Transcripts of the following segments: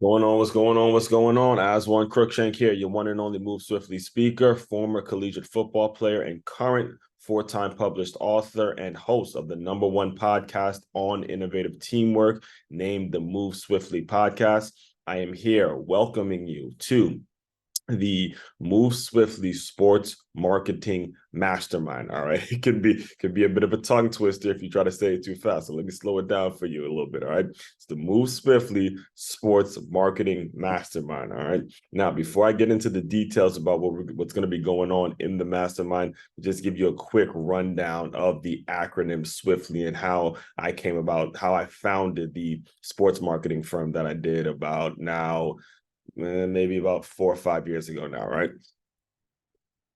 Going on, what's going on, what's going on? As one Crookshank here, your one and only Move Swiftly speaker, former collegiate football player, and current four-time published author and host of the number one podcast on innovative teamwork, named the Move Swiftly podcast. I am here welcoming you to the Move Swiftly Sports Marketing Mastermind. All right. It could be a bit of a tongue twister if you try to say it too fast. So let me slow it down for you a little bit. All right. It's the Move Swiftly Sports Marketing Mastermind. All right. Now, before I get into the details about what's going to be going on in the mastermind, just give you a quick rundown of the acronym Swiftly and how I came about, how I founded the sports marketing firm that I did about now maybe about 4 or 5 years ago now, right?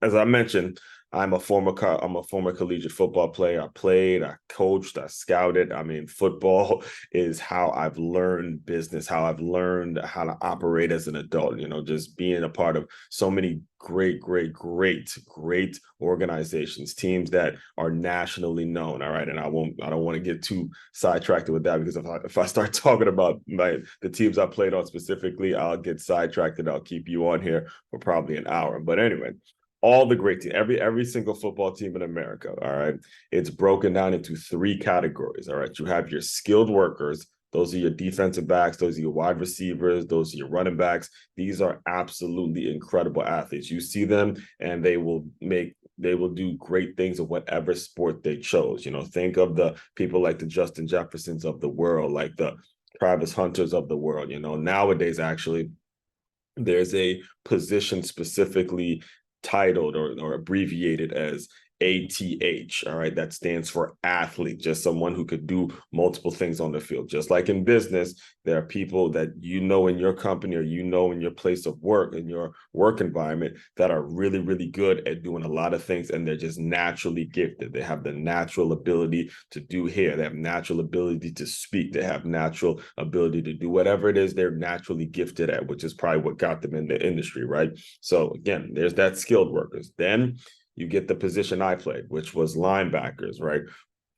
As I mentioned, I'm a former collegiate football player. I played, I coached, I scouted. I mean, football is how I've learned business, how I've learned how to operate as an adult, just being a part of so many great organizations, teams that are nationally known. All right. And I don't want to get too sidetracked with that because if I start talking about the teams I played on specifically, I'll get sidetracked and I'll keep you on here for probably an hour. But anyway, all the great teams, every single football team in America, all right, it's broken down into three categories. All right. You have your skilled workers. Those are your defensive backs. Those are your wide receivers. Those are your running backs. These are absolutely incredible athletes. You see them and they will do great things in whatever sport they chose. Think of the people like the Justin Jeffersons of the world, like the Travis Hunters of the world. Nowadays, actually, there's a position specifically titled or abbreviated as ATH. All right. That stands for athlete, just someone who could do multiple things on the field. Just like in business, there are people that in your company or in your place of work, in your work environment, that are really, really good at doing a lot of things. And they're just naturally gifted. They have the natural ability to do hair. They have natural ability to speak. They have natural ability to do whatever it is they're naturally gifted at, which is probably what got them in the industry, right? So again, there's that skilled workers. Then you get the position I played, which was linebackers, right?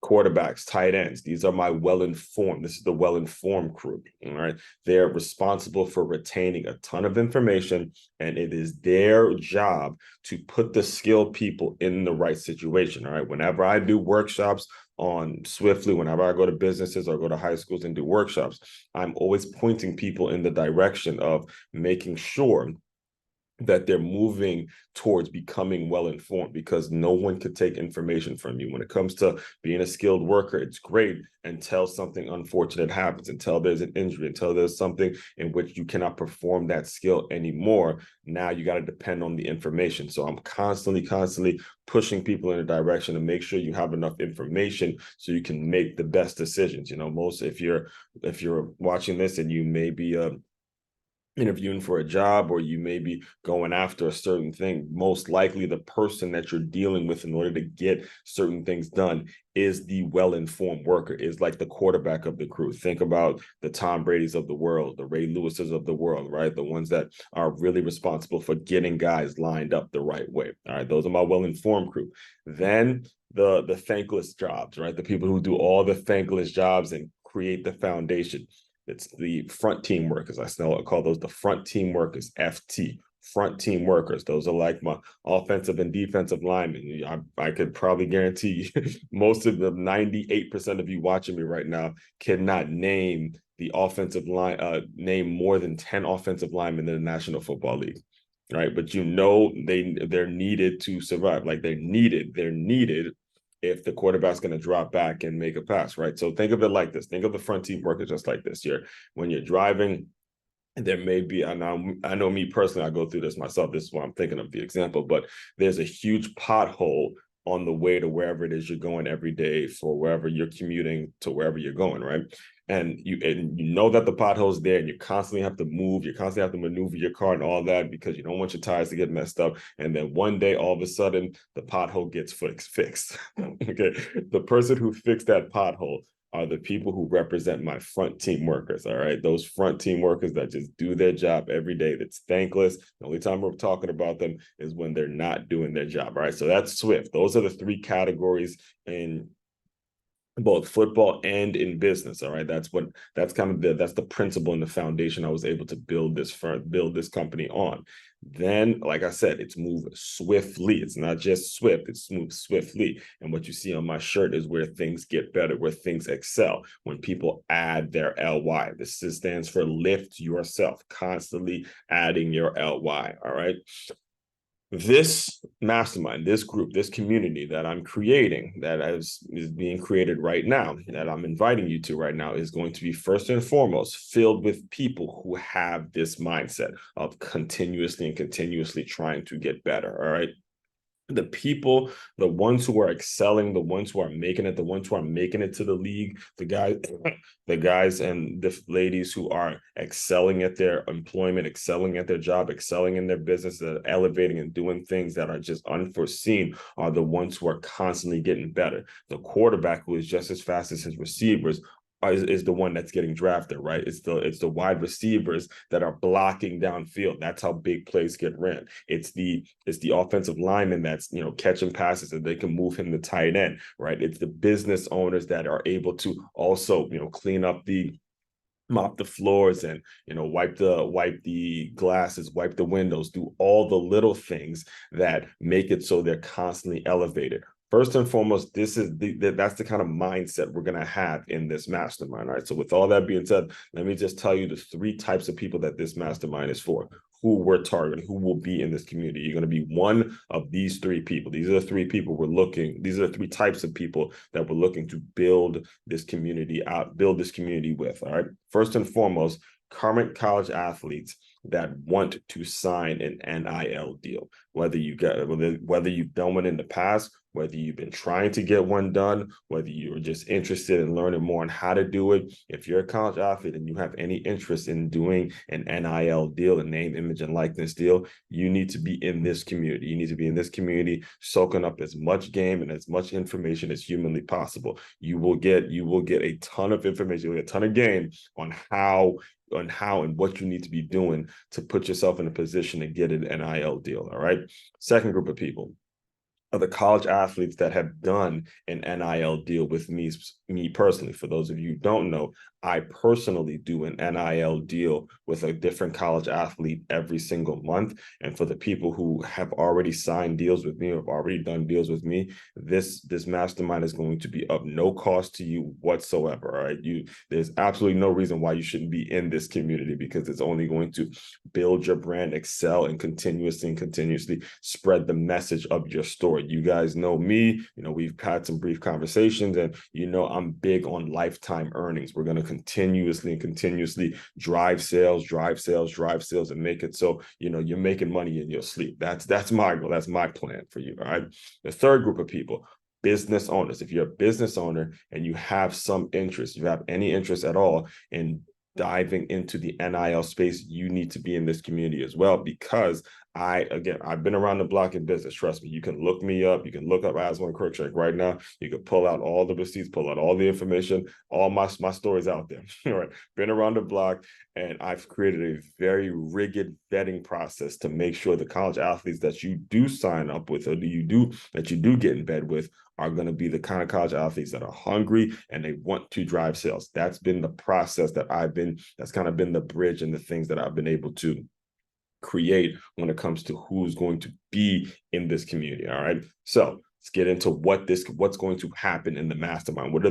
Quarterbacks, tight ends. These are my well-informed. This is the well-informed crew. All right. They're responsible for retaining a ton of information, and it is their job to put the skilled people in the right situation. All right. Whenever I do workshops on Swiftly, whenever I go to businesses or go to high schools and do workshops, I'm always pointing people in the direction of making sure that they're moving towards becoming well-informed, because no one could take information from you. When it comes to being a skilled worker, it's great until something unfortunate happens, until there's an injury, until there's something in which you cannot perform that skill anymore. Now you got to depend on the information. So I'm constantly pushing people in a direction to make sure you have enough information so you can make the best decisions. Most if you're watching this and you may be interviewing for a job, or you may be going after a certain thing, most likely the person that you're dealing with in order to get certain things done is the well-informed worker, is like the quarterback of the crew. Think about the Tom Brady's of the world, the Ray Lewis's of the world, right? The ones that are really responsible for getting guys lined up the right way. All right, those are my well-informed crew. Then the thankless jobs, right? The people who do all the thankless jobs and create the foundation. It's the front team workers. I still call those the front team workers, FT, front team workers. Those are like my offensive and defensive linemen. I could probably guarantee you most of the 98% of you watching me right now cannot name the offensive line, name more than 10 offensive linemen in the National Football League. Right. But they're needed to survive. Like they're needed if the quarterback's going to drop back and make a pass, right? So think of it like this. Think of the front team worker just like this. When you're driving, there may be, I know me personally, I go through this myself. This is why I'm thinking of the example, but there's a huge pothole on the way to wherever it is you're going every day, for wherever you're commuting to wherever you're going, right? And you know that the pothole's there, and you constantly have to move, you constantly have to maneuver your car and all that, because you don't want your tires to get messed up. And then one day, all of a sudden, the pothole gets fixed. Okay, the person who fixed that pothole are the people who represent my front team workers. All right. Those front team workers that just do their job every day. That's thankless. The only time we're talking about them is when they're not doing their job. All right. So that's Swift. Those are the three categories in both football and in business. All right. That's kind of that's the principle and the foundation I was able to build this company on. Then, like I said, it's move swiftly. It's not just swift, it's move swiftly. And what you see on my shirt is where things get better, where things excel, when people add their LY. This stands for lift yourself, constantly adding your LY. All right. This mastermind, this group, this community that I'm creating, that is being created right now, that I'm inviting you to right now, is going to be first and foremost filled with people who have this mindset of continuously and continuously trying to get better. All right. The people, the ones who are excelling, the ones who are making it, the ones who are making it to the league, the guys and the ladies who are excelling at their employment, excelling at their job, excelling in their business, elevating and doing things that are just unforeseen, are the ones who are constantly getting better. The quarterback, who is just as fast as his receivers, is the one that's getting drafted, right? It's the wide receivers that are blocking downfield. That's how big plays get ran. It's the offensive lineman that's catching passes and they can move him to tight end, right? It's the business owners that are able to also clean up the mop the floors and wipe the glasses, wipe the windows, do all the little things that make it so they're constantly elevated. First and foremost, that's the kind of mindset we're going to have in this mastermind. All right. So with all that being said, let me just tell you the three types of people that this mastermind is for, who we're targeting, who will be in this community. You're going to be one of these three people. These are the three people these are the three types of people that we're looking to build this community with. All right. First and foremost, current college athletes that want to sign an NIL deal, whether you've done one in the past, whether you've been trying to get one done, whether you're just interested in learning more on how to do it. If you're a college athlete and you have any interest in doing an NIL deal, a name, image, and likeness deal, you need to be in this community. You need to be in this community, soaking up as much game and as much information as humanly possible. You will get a ton of information, you'll get a ton of game on how and what you need to be doing to put yourself in a position to get an NIL deal. All right. Second group of people are the college athletes that have done an NIL deal with me personally. For those of you who don't know, I personally do an NIL deal with a different college athlete every single month. And for the people who have already signed deals with me or have already done deals with me, this mastermind is going to be of no cost to you whatsoever. All right. There's absolutely no reason why you shouldn't be in this community, because it's only going to build your brand, excel, and continuously spread the message of your story. You guys know me, we've had some brief conversations, and I'm big on lifetime earnings. We're going to continuously drive sales, and make it so you're making money in your sleep. That's my goal. That's my plan for you. All right. The third group of people, business owners. If you're a business owner and you have some interest, you have any interest at all in diving into the NIL space, you need to be in this community as well, because I've been around the block in business. Trust me, you can look me up. You can look up Aswan Crookshank right now. You can pull out all the receipts, pull out all the information, all my stories out there. All right. Been around the block, and I've created a very rigid vetting process to make sure the college athletes that you do sign up with, or that you do get in bed with, are going to be the kind of college athletes that are hungry and they want to drive sales. That's been the process that's kind of been the bridge and the things that I've been able to create when it comes to who's going to be in this community. All right. So let's get into what's going to happen in the mastermind. What are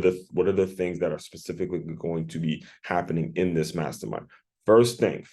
the things that are specifically going to be happening in this mastermind? First thing,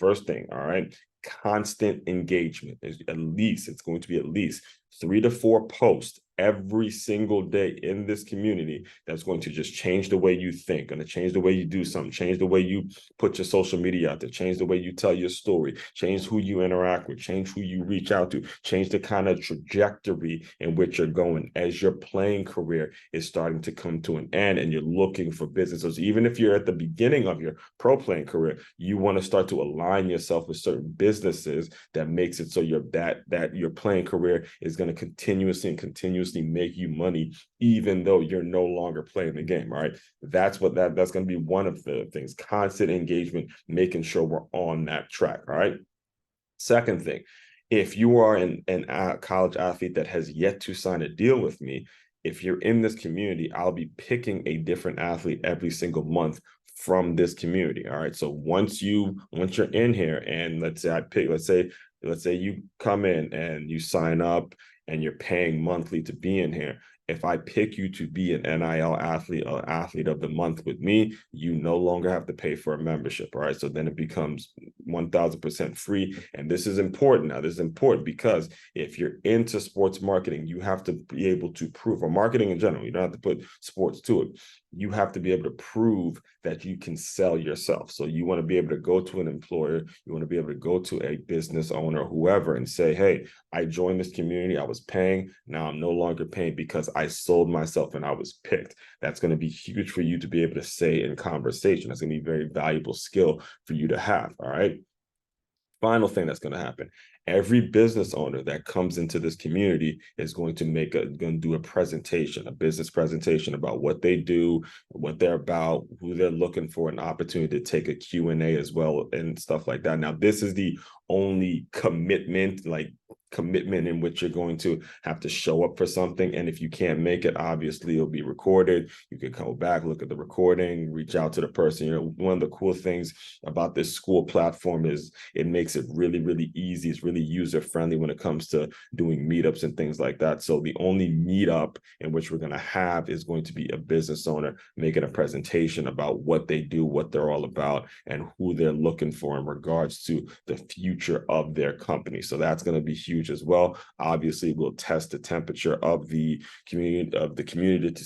all right. Constant engagement. It's going to be at least 3 to 4 posts every single day in this community that's going to just change the way you think, going to change the way you do something, change the way you put your social media out there, change the way you tell your story, change who you interact with, change who you reach out to, change the kind of trajectory in which you're going as your playing career is starting to come to an end and you're looking for businesses. Even if you're at the beginning of your pro playing career, you want to start to align yourself with certain businesses that makes it so that your playing career is going to continuously make you money, even though you're no longer playing the game. All right. That's going to be one of the things. Constant engagement, making sure we're on that track. All right. Second thing, if you are a college athlete that has yet to sign a deal with me, if you're in this community, I'll be picking a different athlete every single month from this community. All right. So once you're in here, and let's say you come in and you sign up and you're paying monthly to be in here. If I pick you to be an NIL athlete or athlete of the month with me, you no longer have to pay for a membership. All right. So then it becomes 1000% free. And this is important. Now, this is important because if you're into sports marketing, you have to be able to prove, or marketing in general, you don't have to put sports to it. You have to be able to prove that you can sell yourself. So you want to be able to go to an employer, you want to be able to go to a business owner, whoever, and say, hey, I joined this community, I was paying, now I'm no longer paying because I sold myself and I was picked. That's going to be huge for you to be able to say in conversation. That's going to be a very valuable skill for you to have. All right. Final thing that's going to happen. Every business owner that comes into this community is going to do a presentation, a business presentation about what they do, what they're about, who they're looking for, an opportunity to take a Q&A as well and stuff like that. Now, this is the only commitment in which you're going to have to show up for something. And if you can't make it, obviously it'll be recorded. You can go back, look at the recording, reach out to the person. You know, one of the cool things about this school platform is it makes it really, really easy. It's really user-friendly when it comes to doing meetups and things like that. So the only meetup in which we're going to have is going to be a business owner making a presentation about what they do, what they're all about, and who they're looking for in regards to the future of their company. So that's going to be huge as well. Obviously, we'll test the temperature of the community to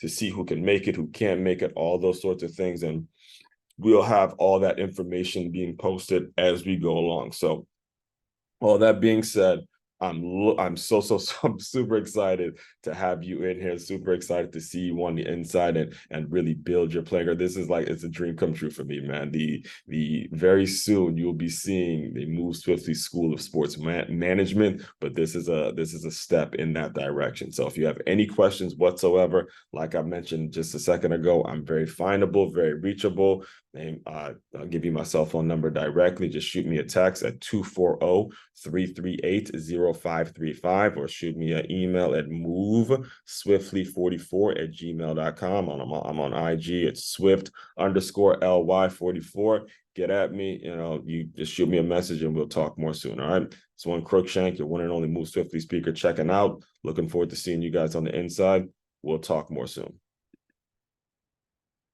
see who can make it, who can't make it, all those sorts of things. And we'll have all that information being posted as we go along. So all that being said, I'm super excited to have you in here. Super excited to see you on the inside and really build your player. This is like, it's a dream come true for me, man. The very soon you'll be seeing the Move Swiftly School of Sports Management, but this is a step in that direction. So if you have any questions whatsoever, like I mentioned just a second ago, I'm very findable, very reachable. And I'll give you my cell phone number directly. Just shoot me a text at 240-338-0535 or shoot me an email at moveswiftly44@gmail.com. I'm on IG. It's Swift_LY44. Get at me. You know, you just shoot me a message and we'll talk more soon. All right. It's one Crookshank, your one and only Move Swiftly speaker, checking out. Looking forward to seeing you guys on the inside. We'll talk more soon.